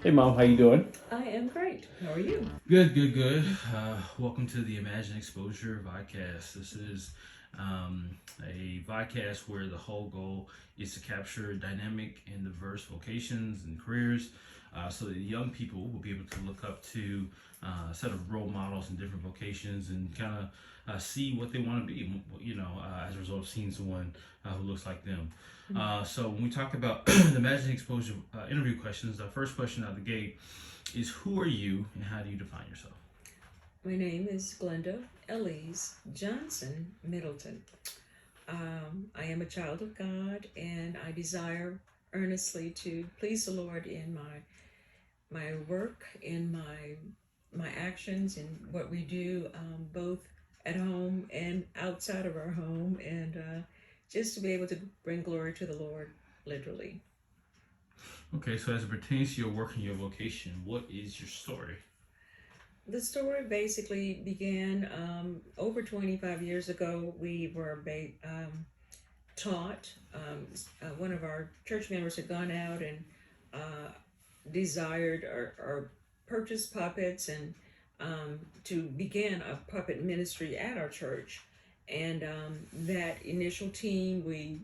Hey mom, how you doing? I am great. How are you? Good, good, good. Welcome to the Imagine Exposure Vodcast. This is a vodcast where the whole goal is to capture dynamic and diverse vocations and careers, so that young people will be able to look up to a set of role models in different vocations and kind of see what they want to be. As a result of seeing someone who looks like them. So when we talk about the Imagine Exposure interview questions, the first question out of the gate is, who are you and how do you define yourself? My name is Glenda Elise Johnson Middleton. I am a child of God, and I desire earnestly to please the Lord in my work, in my actions, in what we do, both at home and outside of our home, and just to be able to bring glory to the Lord, literally. Okay, so as it pertains to your work and your vocation, what is your story? The story basically began over 25 years ago. We were taught, one of our church members had gone out and uh, desired or purchased puppets and to begin a puppet ministry at our church. And that initial team, we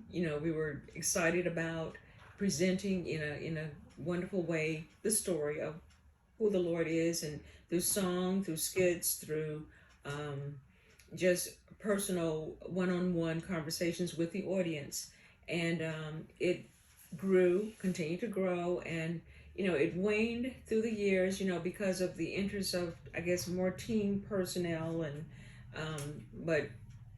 were excited about presenting in a wonderful way the story of who the Lord is, and through song, through skits, through um, just personal one-on-one conversations with the audience. And it grew, continued to grow, and it waned through the years, because of the interest of, I guess, more team personnel, and but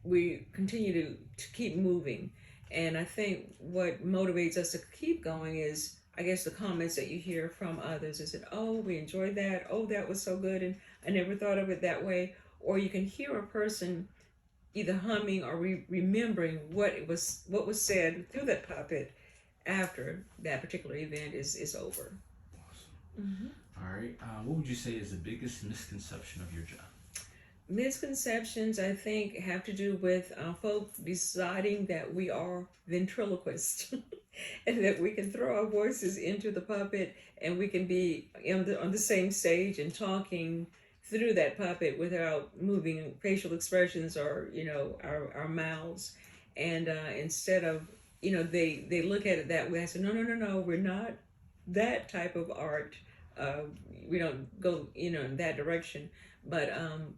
we continue to keep moving. And I think what motivates us to keep going is, I guess, the comments that you hear from others is that, oh, we enjoyed that. Oh, that was so good. And I never thought of it that way. Or you can hear a person either humming or remembering what was said through that puppet after that particular event is over. Awesome. All right. What would you say is the biggest misconception of your job? Misconceptions, I think, have to do with folk deciding that we are ventriloquists and that we can throw our voices into the puppet and we can be on the same stage and talking through that puppet without moving facial expressions or, our mouths. And instead of, they look at it that way. I said, no, no, no, no, we're not that type of art. Uh, we don't go, in that direction, but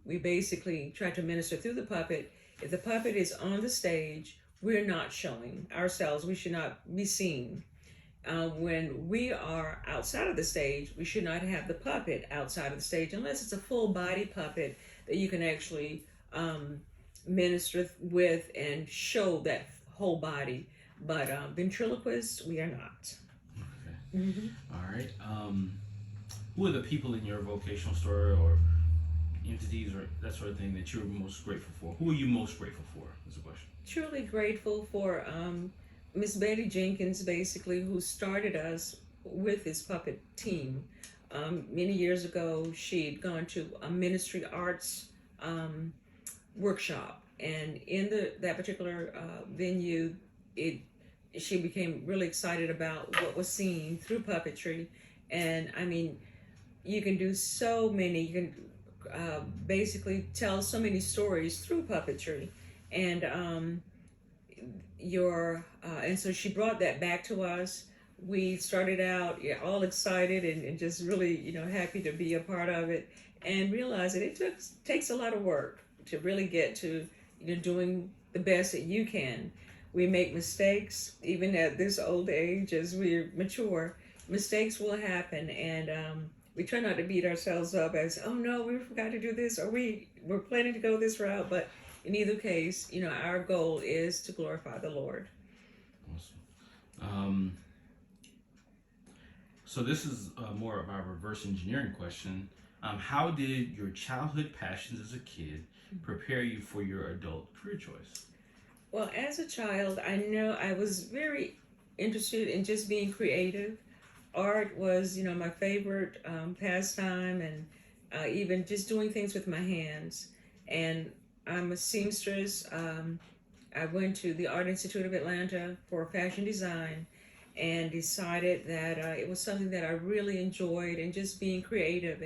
we basically try to minister through the puppet. If the puppet is on the stage, we're not showing ourselves. We should not be seen. When we are outside of the stage, we should not have the puppet outside of the stage unless it's a full body puppet that you can actually minister with and show that whole body. But ventriloquists, we are not. Okay. Mm-hmm. All right. Who are the people in your vocational story or entities or that sort of thing that you're most grateful for? Who are you most grateful for? Is the question. Truly grateful for Miss Betty Jenkins, basically, who started us with this puppet team. Many years ago, she'd gone to a ministry arts um, workshop, and in that particular venue, it she became really excited about what was seen through puppetry. And I mean, you can do so many. You can basically tell so many stories through puppetry, and and so she brought that back to us. We started out, yeah, all excited and just really, happy to be a part of it, and realized that takes a lot of work to really get to, doing the best that you can. We make mistakes even at this old age. As we mature, mistakes will happen, and we try not to beat ourselves up as, oh no, we forgot to do this, or we're planning to go this route. But in either case, our goal is to glorify the Lord. Awesome. So this is more of our reverse engineering question. How did your childhood passions as a kid prepare you for your adult career choice? Well, as a child, I know I was very interested in just being creative. Art was, my favorite pastime, and even just doing things with my hands. And I'm a seamstress. I went to the Art Institute of Atlanta for fashion design and decided that it was something that I really enjoyed, and just being creative.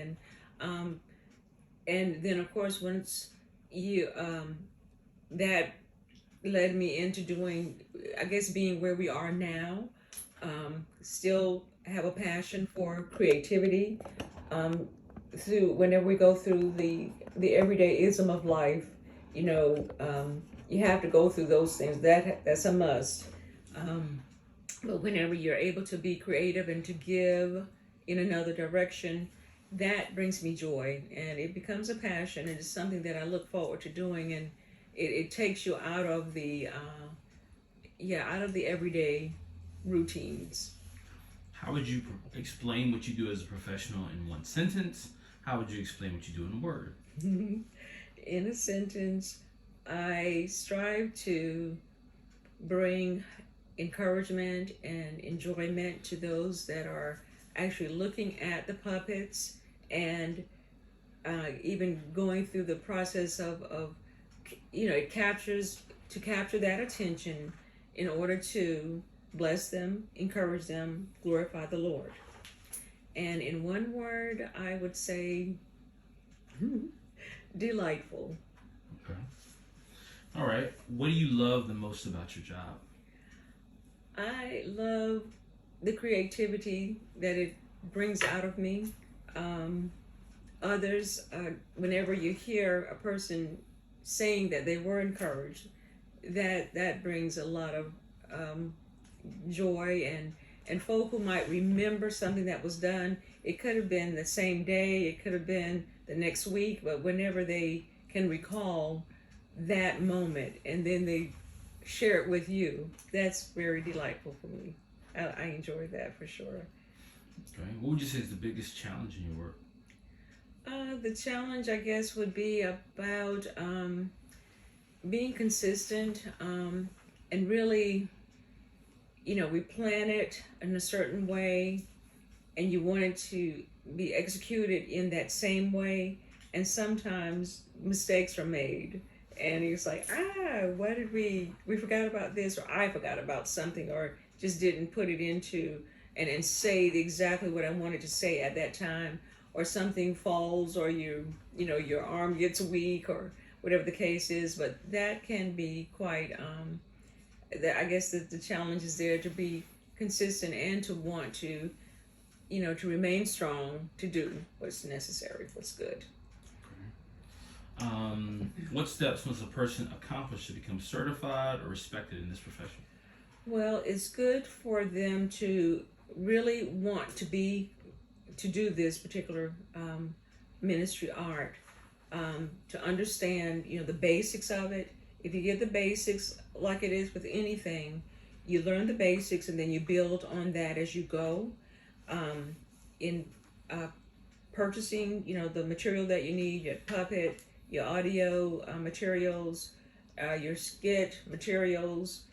Um, and then, of course, once you that led me into doing, I guess, being where we are now. Still have a passion for creativity. Um, Through whenever we go through the everyday ism of life, you have to go through those things. That's a must. Um, but whenever you're able to be creative and to give in another direction, that brings me joy, and it becomes a passion, and it's something that I look forward to doing. And it takes you out of the everyday routines. How would you explain what you do as a professional in one sentence? How would you explain what you do in a word? In a sentence, I strive to bring encouragement and enjoyment to those that are actually looking at the puppets, and even going through the process of it capture that attention in order to bless them, encourage them, glorify the Lord. And in one word, I would say delightful. Okay. All right. What do you love the most about your job? I love the creativity that it brings out of me. Others, whenever you hear a person saying that they were encouraged, that brings a lot of joy, and folk who might remember something that was done. It could have been the same day, it could have been the next week, but whenever they can recall that moment and then they share it with you, that's very delightful for me. I enjoy that for sure. Okay. What would you say is the biggest challenge in your work? The challenge, I guess, would be about being consistent, and really, we plan it in a certain way, and you want it to be executed in that same way, and sometimes mistakes are made, and it's like, why did we forgot about this, or I forgot about something, or just didn't put it into and say exactly what I wanted to say at that time, or something falls, or your arm gets weak, or whatever the case is. But that can be quite I guess the challenge is there to be consistent and to want to to remain strong, to do what's necessary, what's good. What steps must a person accomplish to become certified or respected in this profession? Well, it's good for them to really want to do this particular ministry art, to understand the basics of it. If you get the basics, like it is with anything, you learn the basics and then you build on that as you go. In purchasing, the material that you need, your puppet, your audio materials, your skit materials,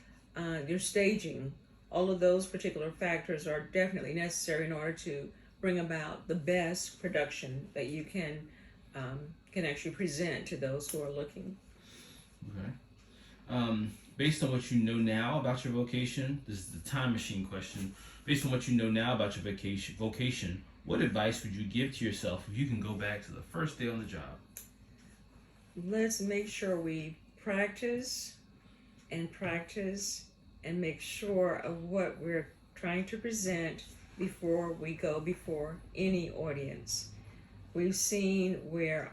your staging, all of those particular factors are definitely necessary in order to bring about the best production that you can actually present to those who are looking. Okay. Based on what you know now about your vocation, this is the time machine question. Based on what you know now about your vocation, what advice would you give to yourself if you can go back to the first day on the job? Let's make sure we practice and make sure of what we're trying to present before we go before any audience. We've seen where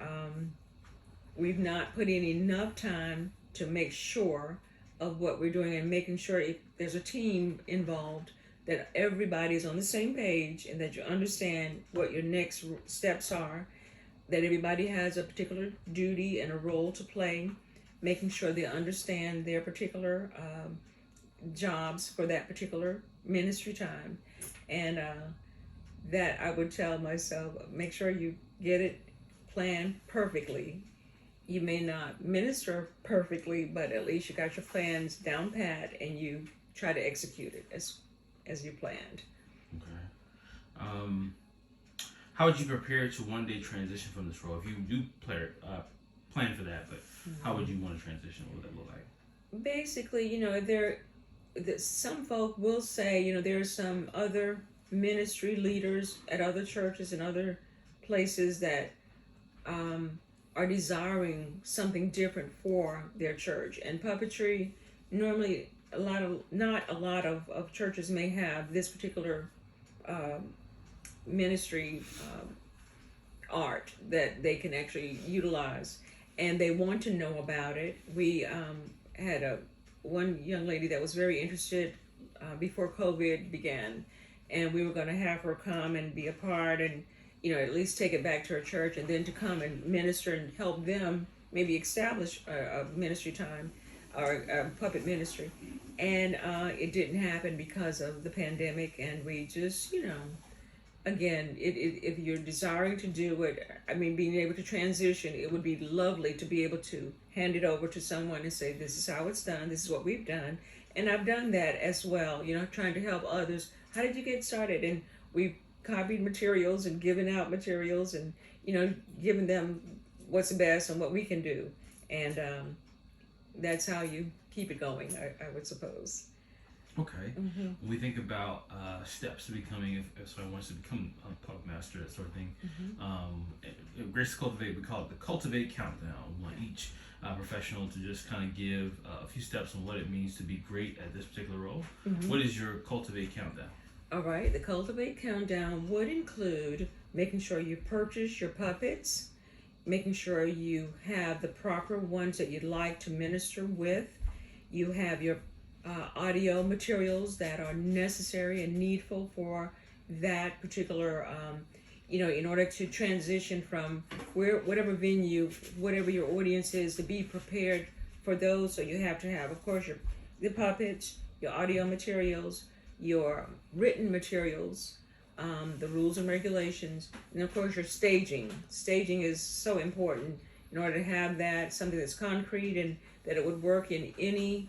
we've not put in enough time to make sure of what we're doing, and making sure if there's a team involved, that everybody's on the same page and that you understand what your next steps are, that everybody has a particular duty and a role to play, making sure they understand their particular jobs for that particular ministry time. And that I would tell myself, make sure you get it planned perfectly. You may not minister perfectly, but at least you got your plans down pat and you try to execute it as you planned. Okay. How would you prepare to one day transition from this role? If you do plan for that, but how would you want to transition? What would that look like? basically, some folk will say, there's some other ministry leaders at other churches and other places that are desiring something different for their church. And puppetry, normally, not a lot of churches may have this particular ministry art that they can actually utilize, and they want to know about it. We had one young lady that was very interested before COVID began, and we were going to have her come and be a part, and at least take it back to her church, and then to come and minister and help them maybe establish a ministry time or a puppet ministry. And it didn't happen because of the pandemic, and we just again, if you're desiring to do it, being able to transition, it would be lovely to be able to hand it over to someone and say, this is how it's done, this is what we've done. And I've done that as well, trying to help others. How did you get started? And we've copied materials and given out materials and, giving them what's best and what we can do. And that's how you keep it going, I would suppose. Okay. When we think about steps to becoming, if someone wants to become a puppet master, that sort of thing, at Grace to Cultivate, we call it the Cultivate Countdown. We want each professional to just kind of give a few steps on what it means to be great at this particular role. What is your Cultivate Countdown? All right, the Cultivate Countdown would include making sure you purchase your puppets, making sure you have the proper ones that you'd like to minister with, you have your audio materials that are necessary and needful for that particular, in order to transition from whatever venue, whatever your audience is, to be prepared for those. So you have to have, of course, the puppets, your audio materials, your written materials, the rules and regulations, and of course your staging. Staging is so important in order to have that, something that's concrete and that it would work in any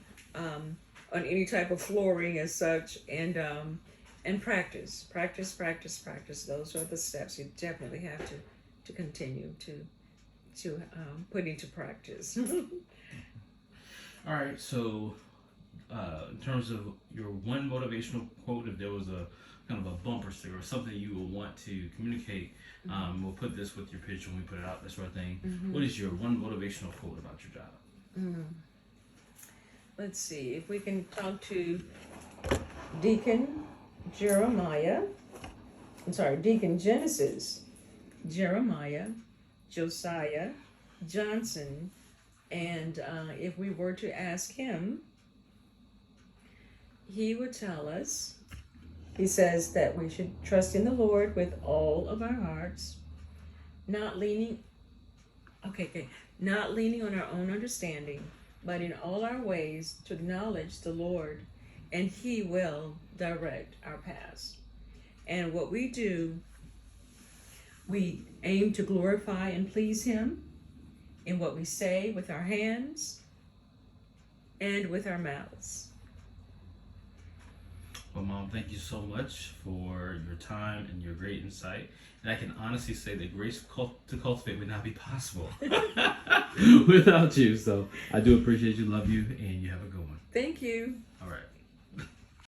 on any type of flooring as such, and practice. Those are the steps you definitely have to continue to put into practice. All right, so in terms of your one motivational quote, if there was a kind of a bumper sticker or something you will want to communicate, we'll put this with your pitch when we put it out, that sort of thing. What is your one motivational quote about your job? Let's see if we can talk to Deacon Genesis, Jeremiah, Josiah, Johnson, and if we were to ask him, he would tell us, he says that we should trust in the Lord with all of our hearts, not leaning on our own understanding, but in all our ways to acknowledge the Lord, and He will direct our paths. And what we do, we aim to glorify and please Him in what we say with our hands and with our mouths. Well, Mom, thank you so much for your time and your great insight. And I can honestly say that Grace to Cultivate would not be possible without you. So I do appreciate you, love you, and you have a good one. Thank you. All right.